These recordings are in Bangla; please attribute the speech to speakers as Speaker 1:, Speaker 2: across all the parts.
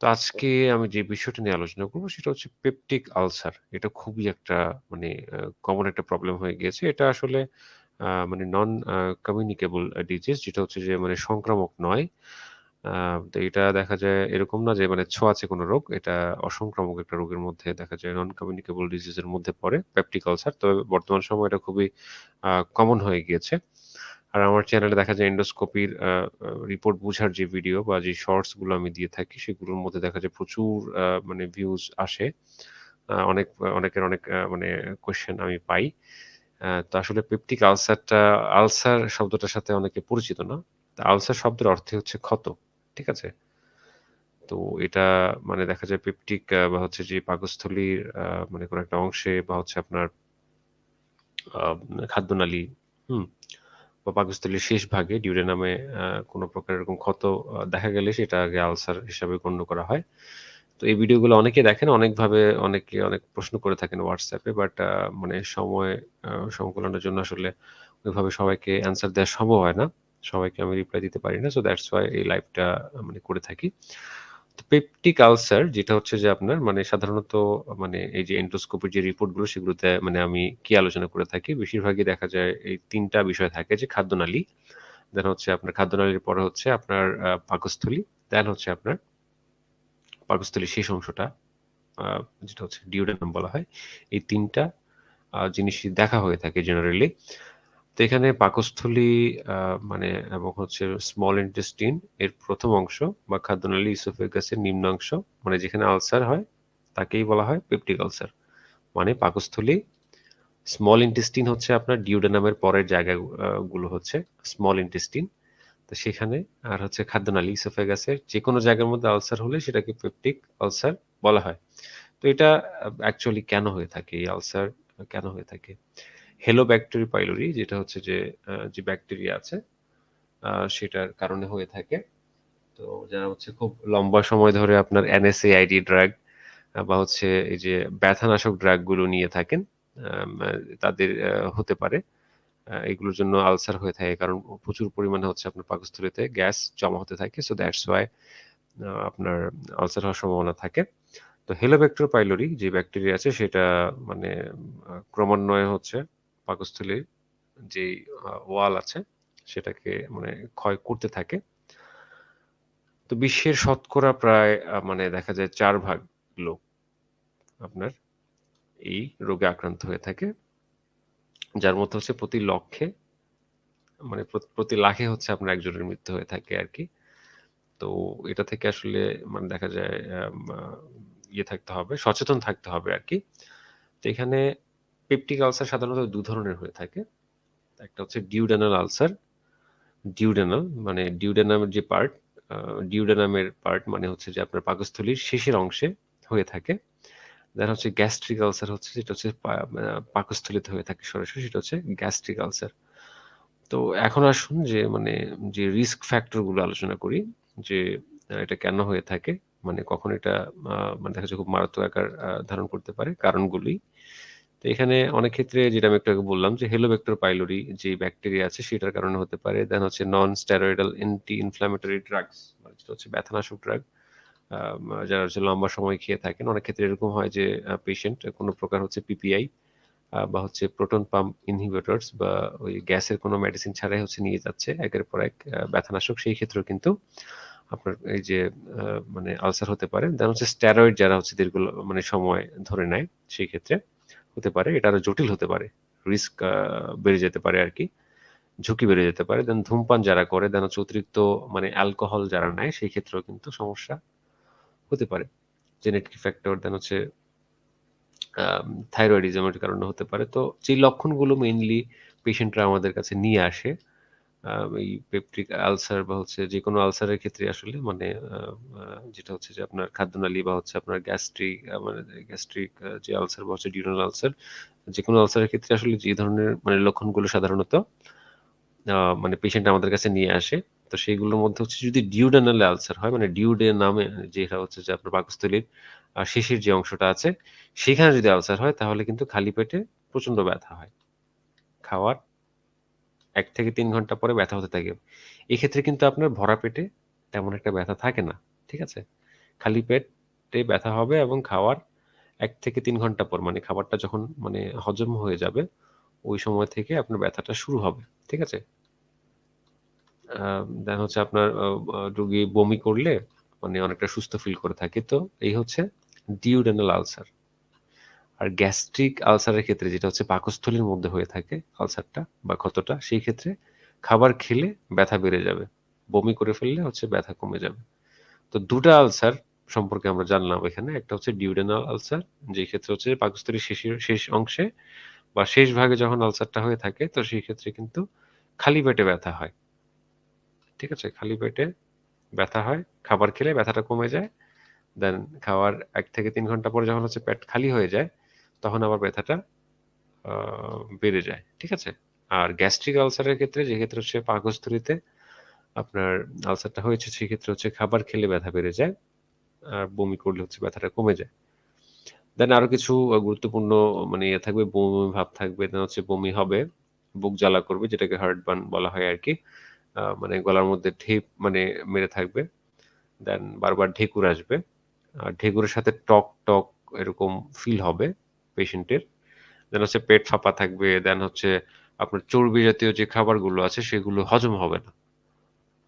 Speaker 1: তো আজকে আমি যে বিষয়টা নিয়ে আলোচনা করব সেটা হচ্ছে পেপটিক আলসার। এটা খুবই একটা মানে কমন একটা প্রবলেম হয়ে গিয়েছে। এটা আসলে মানে নন কমিউনিকেবল ডিজিজ, যেটা হচ্ছে যে মানে সংক্রামক নয়। আ তো এটা দেখা যায় এরকম না যে মানে ছোঁয়াচে কোনো রোগ। এটা অসংক্রামক একটা রোগের মধ্যে দেখা যায়, নন কমিউনিকেবল ডিজিজ এর মধ্যে পড়ে পেপটিক আলসার। তবে বর্তমান সময়ে এটা খুবই কমন হয়ে গিয়েছে। আর আমার চ্যানেলে দেখা যায় এন্ডোস্কোপির আ আ রিপোর্ট বুঝার যে ভিডিও বা যে শর্টস গুলো আমি দিয়ে থাকি, সেগুলোর মধ্যে দেখা যায় প্রচুর মানে ভিউজ আসে। অনেকের অনেক মানে কোয়েশ্চেন আমি পাই। তো আসলে পেপটিক আলসারটা, আলসার শব্দটার সাথে অনেকে পরিচিত না। তো আলসার শব্দের অর্থই হচ্ছে ক্ষত। ঠিক আছে? তো এটা মানে দেখা যায় পেপটিক বা হচ্ছে যে পাকস্থলীর মানে কোনো একটা অংশে বা হচ্ছে আপনার আ খাদ্যনালী, হুম? বা পাকস্থলীর শেষ ভাগে ডিউডেনামে কোনো প্রকার এরকম ক্ষত দেখা গেলে সেটা আগে আলসার হিসাবে গণ্য করা হয়। তো এই ভিডিওগুলো অনেকেই দেখেন, অনেকভাবে অনেকে অনেক প্রশ্ন করে থাকেন WhatsApp এ। বাট মানে সময় সংকুলানের জন্য আসলে ওইভাবে সবাইকে অ্যান্সার দেওয়া সম্ভব হয় না। সবাইকে আমি রিপ্লাই দিতে পারি না। সো দ্যাটস হোয়াই এই লাইভটা মানে করে থাকি। তো পেপটিক আলসার যেটা হচ্ছে যে আপনার মানে সাধারণত মানে এই যে এন্ডোস্কোপির যে রিপোর্টগুলো সেগুলোতে মানে আমি কি আলোচনা করে থাকি, বেশিরভাগই দেখা যায় এই ৩ টা বিষয় থাকে, যে খাদ্যনালী, দেন হচ্ছে আপনার খাদ্যনালীর পরে হচ্ছে আপনার পাকস্থলী, দেন হচ্ছে আপনার পাকস্থলীর শেষ অংশটা, আ যেটা হচ্ছে ডিউডেনাম বলা হয়। এই ৩ টা জিনিসই দেখা হয়ে থাকে জেনারেলি। তো এখানে পাকস্থলী আ মানে এবং হচ্ছে স্মল ইন্টেস্টিন এর ১ম অংশ বা খাদ্যনালী ইসোফেগাসের নিম্নাংশ, মানে যেখানে আলসার হয় তাকেই বলা হয় পেপটিক আলসার। মানে পাকস্থলী, স্মল ইন্টেস্টিন হচ্ছে আপনার ডিউডেনামের পরের জায়গা গুলো হচ্ছে স্মল ইন্টেস্টিন। তো সেখানে আর হচ্ছে খাদ্যনালী ইসোফেগাসের যেকোনো জায়গার মধ্যে আলসার হলে সেটাকে পেপটিক আলসার বলা হয়। তো এটা অ্যাকচুয়ালি কেন হয়ে থাকে? এই আলসার কেন হয়ে থাকে? হেলোব্যাক্টেরি পাইলোরি, যেটা হচ্ছে যে যে ব্যাকটেরিয়া আছে সেটার কারণে হয়ে থাকে। তো যারা হচ্ছে খুব লম্বা সময় ধরে আপনার NSAID ড্রাগ বা হচ্ছে এই যে ব্যথানাশক ড্রাগ গুলো নিয়ে থাকেন, আম আ তাদের হতে পারে। এগুলোর জন্য আলসার হয়ে থাকে। কারণ প্রচুর পরিমাণে হচ্ছে আপনার পাকস্থলীতে গ্যাস জমা হতে থাকে। সো দ্যাটস হোয়াই আপনার আলসার হওয়ার সম্ভাবনা থাকে। তো হেলিকোব্যাক্টার পাইলোরি যে ব্যাকটেরিয়া আছে সেটা মানে ক্রমান্বয়ে হচ্ছে পাকস্থলীর যেই ওয়াল আছে সেটাকে মানে ক্ষয় করতে থাকে। তো বিশ্বের শতকরা প্রায় মানে দেখা যায় ৪ ভাগ লোক আপনার এই রোগে আক্রান্ত হয়ে থাকে। যার মধ্যে হচ্ছে প্রতি লক্ষে মানে প্রতি লাখে হচ্ছে আপনার একজনের মৃত্যু হয়ে থাকে আরকি। তো এটা থেকে আসলে মানে দেখা যায় ইয়ে থাকতে হবে, সচেতন থাকতে হবে আরকি। তো এখানে পেপটিক আলসার সাধারণত ২ ধরনের হয়ে থাকে। একটা হচ্ছে ডিউডেনাল আলসার। ডিউডেনাল মানে ডিউডেনামের যে পার্ট, আ ডিউডেনামের পার্ট মানে হচ্ছে যে আপনার পাকস্থলীর শেষের অংশে হয়ে থাকে। দেন হচ্ছে গ্যাস্ট্রিক আলসার হচ্ছে যেটা হচ্ছে পাকস্থলীতে হয়ে থাকে সরাসরি, সেটা হচ্ছে গ্যাস্ট্রিক আলসার। তো এখন আসুন যে মানে যে রিস্ক ফ্যাক্টর গুলো আলোচনা করি, যে এটা কেন হয়ে থাকে? মানে কখন এটা মানে দেখা যায় খুব মারাত্মক আকার ধারণ করতে পারে, কারণগুলি। তো এখানে অনেক ক্ষেত্রে যেটা আমি একটু আগে বললাম যে হেলিকোব্যাক্টার পাইলোরি যে ব্যাকটেরিয়া আছে সেটার কারণে হতে পারে। দেন হচ্ছে non steroidal anti inflammatory drugs, মানে যেটা হচ্ছে ব্যথানাশক ড্রাগ। যারা হচ্ছে লম্বা সময় খেয়ে থাকেন। অনেক ক্ষেত্রে এরকম হয় যে পেশেন্ট কোন প্রকার হচ্ছে পিপিআই বা হচ্ছে প্রোটন পাম্প ইনহিবিটরস বা ওই গ্যাসের কোনো মেডিসিন ছাড়াই হচ্ছে নিয়ে যাচ্ছে একের পর এক ব্যথানাশক। সেই ক্ষেত্রেও কিন্তু আপনার এই যে আ মানে আলসার হতে পারে। দেন হচ্ছে স্টেরয়েড যারা হচ্ছে দীর্ঘ মানে সময় ধরে নেয়, সেই ক্ষেত্রে হতে পারে। এটা আরো জটিল হতে পারে। রিস্ক বেড়ে যেতে পারে আরকি। ঝুঁকি বেড়ে যেতে পারে। দেন ধূমপান যারা করে, দেন হচ্ছে অতিরিক্ত মানে অ্যালকোহল যারা নেয়, সেই ক্ষেত্রেও কিন্তু সমস্যা হতে পারে। জেনেটিক ফ্যাক্টর, দেন হচ্ছে আম থাইরয়েডিজম এর কারণে হতে পারে। তো যেই লক্ষণগুলো মেইনলি পেশেন্টরা আমাদের কাছে নিয়ে আসে, এই পেপটিক আলসার বা হচ্ছে যেকোনো আলসারের ক্ষেত্রে আসলে মানে আ আ যেটা হচ্ছে যে আপনার খাদ্যনালী বা হচ্ছে আপনার গ্যাস্ট্রিক মানে গ্যাস্ট্রিক যে আলসার বা হচ্ছে ডিউডেনাল আলসার, যেকোনো আলসারের ক্ষেত্রে আসলে যে ধরনের মানে লক্ষণগুলো সাধারণত মানে পেশেন্ট আমাদের কাছে নিয়ে আসে। তো সেইগুলোর মধ্যে হচ্ছে যদি ডিউডেনাল আলসার হয়, মানে ডিউডেনামে যেটা হচ্ছে যে আপনার পাকস্থলীর শেষের যে অংশটা আছে, সেখানে যদি আলসার হয় তাহলে কিন্তু খালি পেটে প্রচন্ড ব্যথা হয়। খাওয়ার ১ থেকে ৩ ঘন্টা পরে ব্যথা হতে থাকে। এক্ষেত্রে কিন্তু আপনার ভরা পেটে তেমন একটা ব্যথা থাকে না। ঠিক আছে? খালি পেটে ব্যথা হবে এবং খাওয়ার ১ থেকে ৩ ঘন্টা পর মানে খাবারটা যখন মানে হজম হয়ে যাবে, ওই সময় থেকে আপনার ব্যথাটা শুরু হবে। ঠিক আছে? দেন হচ্ছে আপনার রোগী বমি করলে মানে অনেকটা সুস্থ ফিল করে থাকে। তো এই হচ্ছে ডিউডেনাল আলসার। আর গ্যাস্ট্রিক আলসারের ক্ষেত্রে যেটা হচ্ছে পাকস্থলীর মধ্যে হয়ে থাকে আলসারটা বা ক্ষতটা, সেই ক্ষেত্রে খাবার খেলে ব্যথা বেড়ে যাবে। বমি করে ফেললে হচ্ছে ব্যথা কমে যাবে। তো ২ টা আলসার সম্পর্কে আমরা জানলাম এখানে। একটা হচ্ছে ডিউডেনাল আলসার, যে ক্ষেত্রে হচ্ছে পাকস্থলীর শেষ অংশে বা শেষ ভাগে যখন আলসারটা হয়ে থাকে, তো সেই ক্ষেত্রে কিন্তু খালি পেটে ব্যথা হয়। ঠিক আছে? খালি পেটে ব্যথা হয়। খাবার খেলে ব্যথাটা কমে যায়। দেন খাওয়ার ১ থেকে ৩ ঘন্টা পরে যখন হচ্ছে পেট খালি হয়ে যায়, তখন আবার ব্যথাটা আ বেড়ে যায়। ঠিক আছে? আর গ্যাস্ট্রিক আলসারের ক্ষেত্রে, যে ক্ষেত্রে হচ্ছে পাকস্থলীতে আপনার আলসারটা হয়েছে, সেক্ষেত্রে হচ্ছে খাবার খেলে ব্যথা বেড়ে যায়। আর বমি করলে হচ্ছে ব্যথাটা কমে যায়। দেন আরো কিছু গুরুত্বপূর্ণ মানে ইয়ে থাকবে, বমি, বমি ভাব থাকবে। দেন হচ্ছে বমি হবে, বুক জ্বালা করবে, যেটাকে হার্টবার্ন বলা হয় আরকি। মানে গলার মধ্যে ঢেপ মানে মেরে থাকবে। দেন বারবার ঢেকুর আসবে। আর ঢেকুরের সাথে টক এরকম ফিল হবে পেশেন্টের। দেন হচ্ছে পেট ফাঁপা থাকবে। দেন হচ্ছে আপনার চর্বি জাতীয় যে খাবারগুলো আছে সেগুলো হজম হবে না।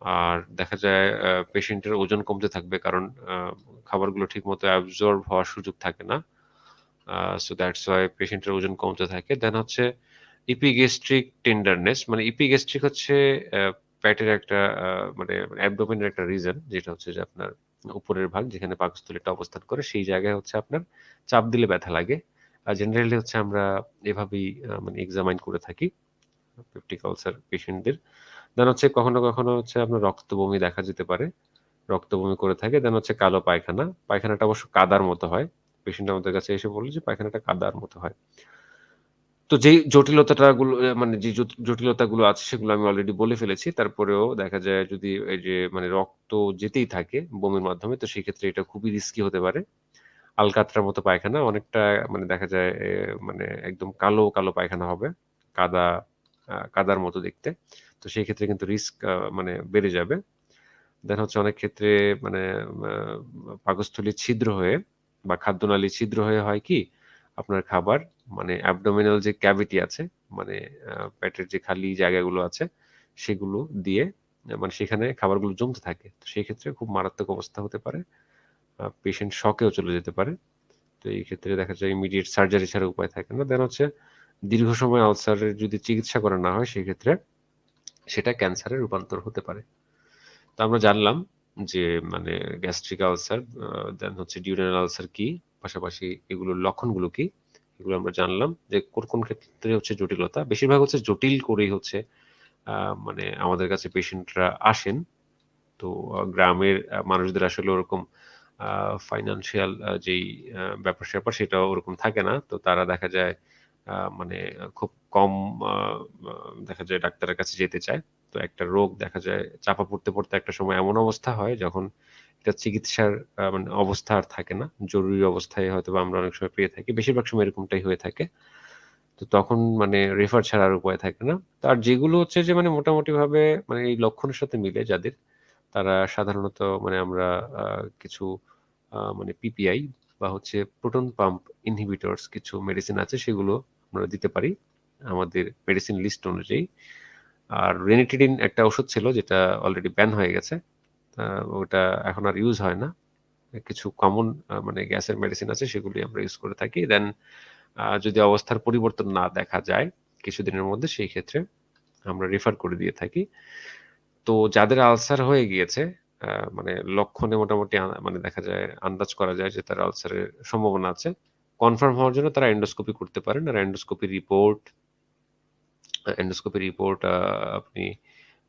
Speaker 1: আর দেখা যায় পেশেন্টের ওজন কমতে থাকবে, কারণ আ খাবারগুলো ঠিকমতো অ্যাবজর্ব হওয়ার সুযোগ থাকে না। সো দ্যাটস ওয়াই পেশেন্টের ওজন কমতে থাকে। দেন হচ্ছে ইপিগ্যাস্ট্রিক টেন্ডারনেস, মানে ইপিগ্যাস্ট্রিক হচ্ছে অ্যা পেটের একটা মানে অ্যাবডোমেনের একটা রিজন, যেটা হচ্ছে যে আপনার উপরের ভাগ যেখানে পাকস্থলীটা অবস্থান করে, সেই জায়গায় হচ্ছে আপনার চাপ দিলে ব্যথা লাগে। জেনারেলি হচ্ছে আমরা এভাবেই মানে এক্সামাইন করে থাকি পেপটিক আলসার পেশেন্টদের। দেন হচ্ছে কখনো হচ্ছে আপনার রক্ত বমি দেখা যেতে পারে। রক্ত বমি করে থাকে। দেন হচ্ছে কালো পায়খানা। পায়খানাটা অবশ্য কাদার মতো হয়। পেশেন্ট আমাদের কাছে এসে বলল যে পায়খানাটা কাদার মতো হয়। তো যেই জটিলতাটা গুলো মানে যে জটিলতাগুলো আছে সেগুলো আমি অলরেডি বলে ফেলেছি। তারপরেও দেখা যায় যদি এই যে মানে রক্ত যেতেই থাকে বমির মাধ্যমে, তো সেক্ষেত্রে এটা খুবই রিস্কি হতে পারে। আলকাতরার মতো পায়খানা অনেকটা মানে দেখা যায় মানে একদম কালো পায়খানা হবে। কাদা কাদার মতো দেখতে। তো সেই ক্ষেত্রে কিন্তু রিস্ক মানে বেড়ে যাবে। দেন হচ্ছে অনেক ক্ষেত্রে মানে আ পাকস্থলী ছিদ্র হয়ে বা খাদ্যনালী ছিদ্র হয়ে হয় কি? আপনার খাবার মানে abdominal যে ক্যাভিটি আছে, মানে পেটের যে খালি জায়গাগুলো আছে, সেগুলো দিয়ে মানে সেখানে খাবারগুলো জমতে থাকে। তো সেই ক্ষেত্রে খুব মারাত্মক অবস্থা হতে পারে। পেশেন্ট শকেও চলে যেতে পারে। তো এই ক্ষেত্রে দেখা যায় ইমিডিয়েট সার্জারি ছাড়া উপায় থাকে না। দেন হচ্ছে দীর্ঘ সময় আলসারের যদি চিকিৎসা করা না হয়, সেক্ষেত্রে সেটা ক্যান্সারে রূপান্তর হতে পারে। তো আমরা জানলাম যে মানে গ্যাস্ট্রিক আলসার, দেন হচ্ছে ডিউডেনাল আলসার কি, পাশাপাশি এগুলোর লক্ষণগুলো কি, এগুলো আমরা জানলাম যে কোন ক্ষেত্রে হচ্ছে জটিলতা। বেশিরভাগ হচ্ছে জটিল করেই হচ্ছে মানে আমাদের কাছে পেশেন্টরা আসেন। তো গ্রামের মানুষদের আসলে ওরকম আ ফাইন্যান্সিয়াল যেই ব্যাপার-স্যাপার সেটাও ওরকম থাকে না। তো তারা দেখা যায় মানে খুব কম আ আ দেখা যায় ডাক্তারের কাছে যেতে চায়। তো একটা রোগ দেখা যায় চাপা পড়তে একটা সময় এমন অবস্থা হয় যখন এটা চিকিৎসার মানে অবস্থা আর থাকে না। জরুরি অবস্থায় হয়তোবা আমরা অনেক সময় পেয়ে থাকি। বেশিরভাগ সময় এরকমটাই হয়ে থাকে। তো তখন মানে রেফার ছাড়া আর উপায় থাকে না। তো আর যেগুলো হচ্ছে যে মানে মোটামুটিভাবে মানে এই লক্ষণের সাথে মিলে যাদের, তারা সাধারণত মানে আমরা আ কিছু মানে পিপিআই বা হচ্ছে প্রোটন পাম্প ইনহিবিটরস কিছু মেডিসিন আছে, সেগুলো আমরা দিতে পারি আমাদের মেডিসিন লিস্ট অনুযায়ী। আর রেনিটিডিন একটা ওষুধ ছিল যেটা অলরেডি ব্যান হয়ে গেছে। আ ওটা এখন আর ইউজ হয় না। কিছু কমন মানে গ্যাসের মেডিসিন আছে, সেগুলি আমরা ইউজ করে থাকি। দেন যদি অবস্থার পরিবর্তন না দেখা যায় কিছুদিনের মধ্যে, সেই ক্ষেত্রে আমরা রেফার করে দিয়ে থাকি। তো যাদের আলসার হয়ে গিয়েছে আ মানে লক্ষণে মোটামুটি মানে দেখা যায় আন্দাজ করা যায় যে তার আলসারের সম্ভাবনা আছে। কনফার্ম হওয়ার জন্য তারা এন্ডোস্কোপি করতে পারেন। আর এন্ডোস্কোপি রিপোর্ট আপনি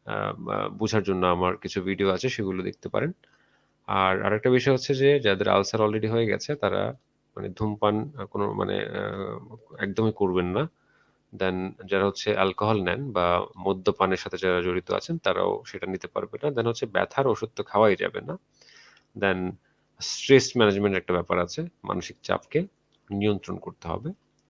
Speaker 1: আ আ বুঝার জন্য আমার কিছু ভিডিও আছে, সেগুলো দেখতে পারেন। আর আরেকটা বিষয় হচ্ছে যে যাদের আলসার অলরেডি হয়ে গেছে তারা মানে ধূমপান কোনো মানে একদমই করবেন না। দেন যারা হচ্ছে অ্যালকোহল নেন বা মদ্যপানের সাথে যারা জড়িত আছেন তারাও সেটা নিতে পারবে না। দেন হচ্ছে ব্যথার ওষুধ তো খাওয়াই যাবে না। দেন স্ট্রেস ম্যানেজমেন্ট একটা ব্যাপার আছে। মানসিক চাপকে নিয়ন্ত্রণ করতে হবে।